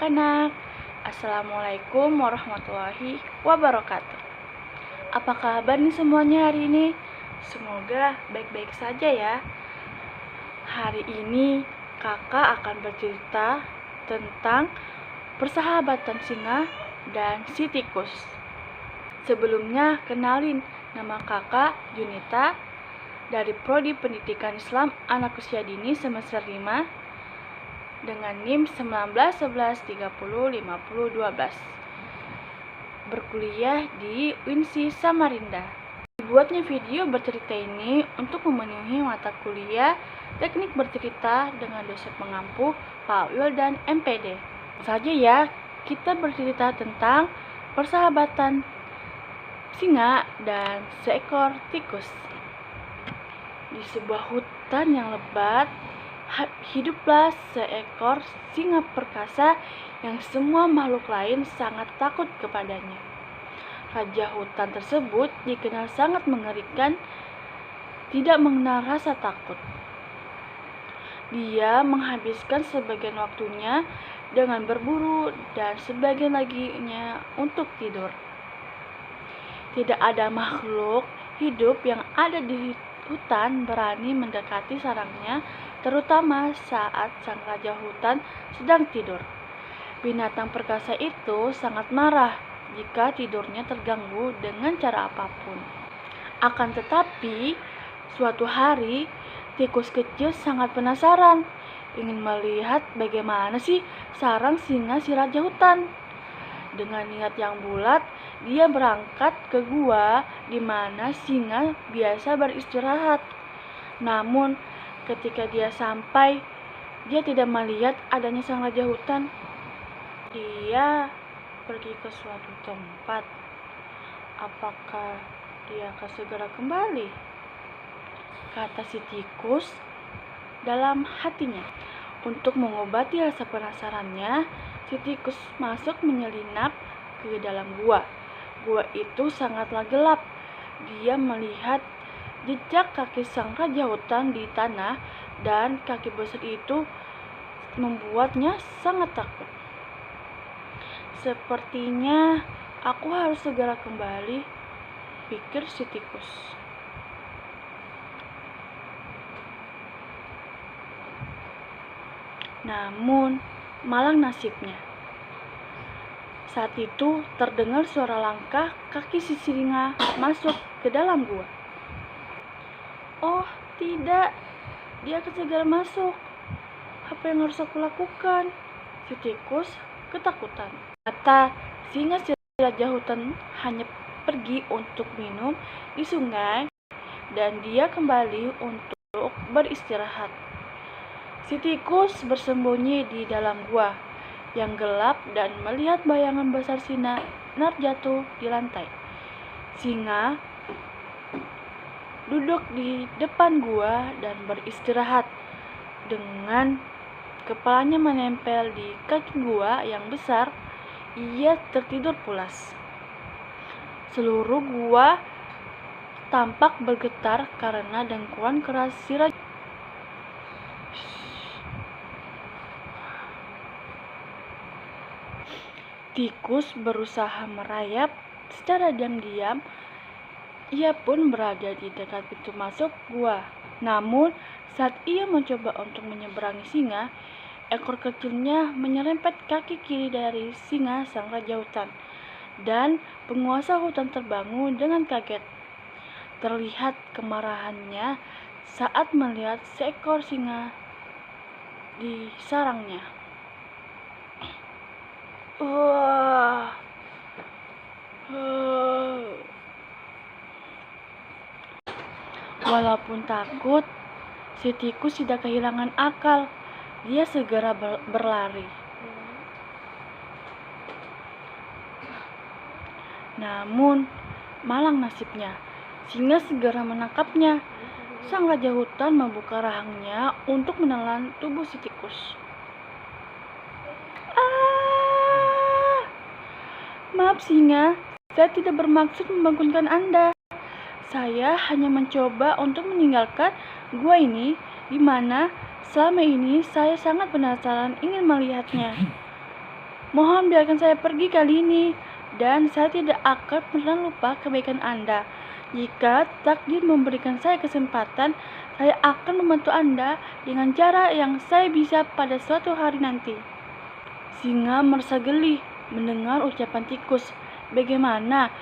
anak-anak. Assalamualaikum warahmatullahi wabarakatuh. Apa kabar nih semuanya hari ini? Semoga baik-baik saja ya. Hari ini kakak akan bercerita tentang persahabatan singa dan si tikus. Sebelumnya kenalin, nama kakak Junita dari Prodi Pendidikan Islam Anak Usia Dini semester 5 dengan NIM 1911305012. Berkuliah di UINSI Samarinda. Dibuatnya video bercerita ini untuk memenuhi mata kuliah Teknik Bercerita dengan dosen pengampu Pak Wil dan MPD. Saja ya, kita bercerita tentang persahabatan singa dan seekor tikus. Di sebuah hutan yang lebat, hiduplah seekor singa perkasa yang semua makhluk lain sangat takut kepadanya. Raja hutan tersebut dikenal sangat mengerikan, tidak mengenal rasa takut. Dia menghabiskan sebagian waktunya dengan berburu dan sebagian laginya untuk tidur. Tidak ada makhluk hidup yang ada di hutan berani mendekati sarangnya, terutama saat sang raja hutan sedang tidur. Binatang perkasa itu sangat marah jika tidurnya terganggu dengan cara apapun. Akan tetapi, suatu hari tikus kecil sangat penasaran, ingin melihat bagaimana sih sarang singa si raja hutan. Dengan niat yang bulat, dia berangkat ke gua di mana singa biasa beristirahat. Namun, ketika dia sampai, dia tidak melihat adanya sang raja hutan. Dia pergi ke suatu tempat. Apakah dia akan segera kembali? Kata si tikus dalam hatinya. Untuk mengobati rasa penasarannya, si tikus masuk menyelinap ke dalam gua. Gua itu sangatlah gelap. Dia melihat jejak kaki sang raja hutan di tanah dan kaki besar itu membuatnya sangat takut. Sepertinya aku harus segera kembali, pikir si tikus. Namun, malang nasibnya. Saat itu terdengar suara langkah kaki si singa masuk ke dalam gua. Oh, tidak. Dia akan segera masuk. Apa yang harus aku lakukan? Si tikus ketakutan. Ternyata singa si raja hutan hanya pergi untuk minum di sungai dan dia kembali untuk beristirahat. Si tikus bersembunyi di dalam gua yang gelap dan melihat bayangan besar sinar jatuh di lantai. Singa duduk di depan gua dan beristirahat dengan kepalanya menempel di kaki gua yang besar. Ia tertidur pulas. Seluruh gua tampak bergetar karena dengkuran keras si raja. Tikus berusaha merayap secara diam-diam. Ia pun berada di dekat pintu masuk gua. Namun, saat ia mencoba untuk menyeberangi singa, ekor kecilnya menyerempet kaki kiri dari singa sang raja hutan. Dan penguasa hutan terbangun dengan kaget. Terlihat kemarahannya saat melihat seekor singa di sarangnya. Walaupun takut, si tikus tidak kehilangan akal. Dia segera berlari. Namun, malang nasibnya, singa segera menangkapnya. Sang raja hutan membuka rahangnya untuk menelan tubuh si tikus. Maaf singa, saya tidak bermaksud membangunkan Anda. Saya hanya mencoba untuk meninggalkan gua ini, di mana selama ini saya sangat penasaran ingin melihatnya. Mohon biarkan saya pergi kali ini, dan saya tidak akan pernah lupa kebaikan Anda. Jika takdir memberikan saya kesempatan, saya akan membantu Anda dengan cara yang saya bisa pada suatu hari nanti. Singa merasa geli mendengar ucapan tikus. Bagaimana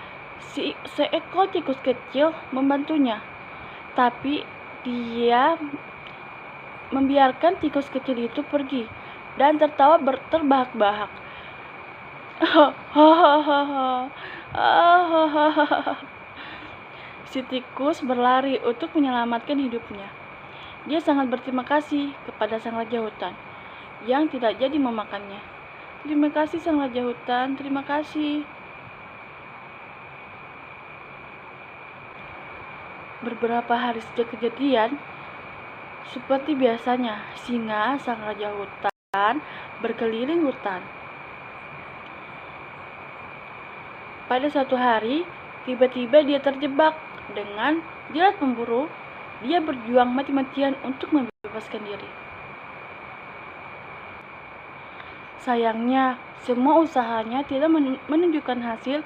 seekor tikus kecil membantunya? Tapi dia membiarkan tikus kecil itu pergi dan tertawa terbahak-bahak. Si tikus berlari untuk menyelamatkan hidupnya. Dia sangat berterima kasih kepada sang raja hutan yang tidak jadi memakannya. Terima kasih sang raja hutan, terima kasih. Beberapa hari sejak kejadian, seperti biasanya, singa sang raja hutan berkeliling hutan. Pada suatu hari, tiba-tiba dia terjebak dengan jerat pemburu. Dia berjuang mati-matian untuk membebaskan diri. Sayangnya, semua usahanya tidak menunjukkan hasil.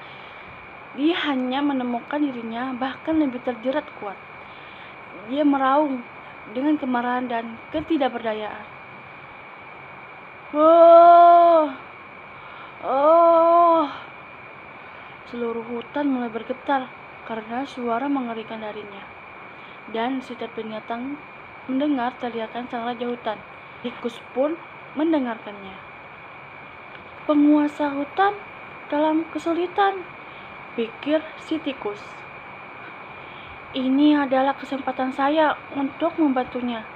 Dia hanya menemukan dirinya bahkan lebih terjerat kuat. Dia meraung dengan kemarahan dan ketidakberdayaan. Seluruh hutan mulai bergetar karena suara mengerikan darinya. Dan setiap binatang mendengar teriakan sang raja hutan. Tikus pun mendengarkannya. Penguasa hutan dalam kesulitan, pikir si tikus. Ini adalah kesempatan saya untuk membantunya.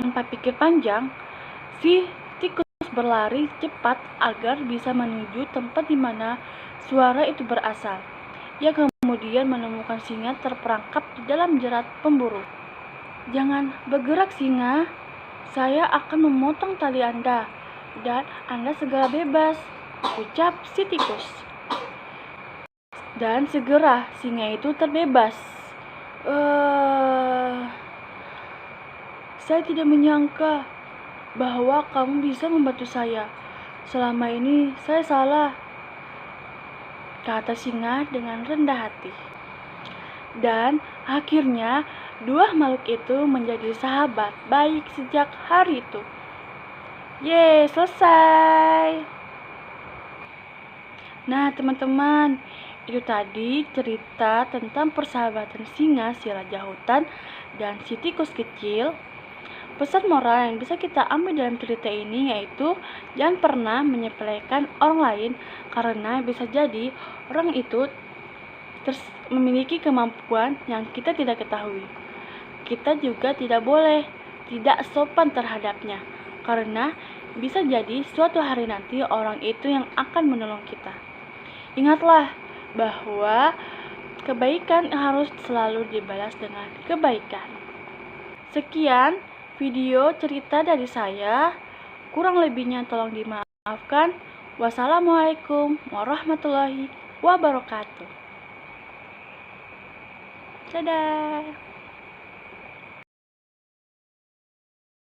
Tanpa pikir panjang, si tikus berlari cepat agar bisa menuju tempat di mana suara itu berasal. Ia kemudian menemukan singa terperangkap di dalam jerat pemburu. Jangan bergerak singa, saya akan memotong tali Anda, dan Anda segera bebas, ucap si tikus. Dan segera singa itu terbebas. Saya tidak menyangka bahwa kamu bisa membantu saya. Selama ini saya salah, kata singa dengan rendah hati. Dan akhirnya dua makhluk itu menjadi sahabat baik sejak hari itu. Yeay, selesai. Nah teman-teman, itu tadi cerita tentang persahabatan singa, si raja hutan, dan si tikus kecil. Pesan moral yang bisa kita ambil dalam cerita ini yaitu jangan pernah menyepelekan orang lain, karena bisa jadi orang itu memiliki kemampuan yang kita tidak ketahui. Kita juga tidak boleh tidak sopan terhadapnya, karena bisa jadi suatu hari nanti orang itu yang akan menolong kita. Ingatlah bahwa kebaikan harus selalu dibalas dengan kebaikan. Sekian video cerita dari saya, kurang lebihnya tolong dimaafkan. Wassalamualaikum warahmatullahi wabarakatuh. Dadah.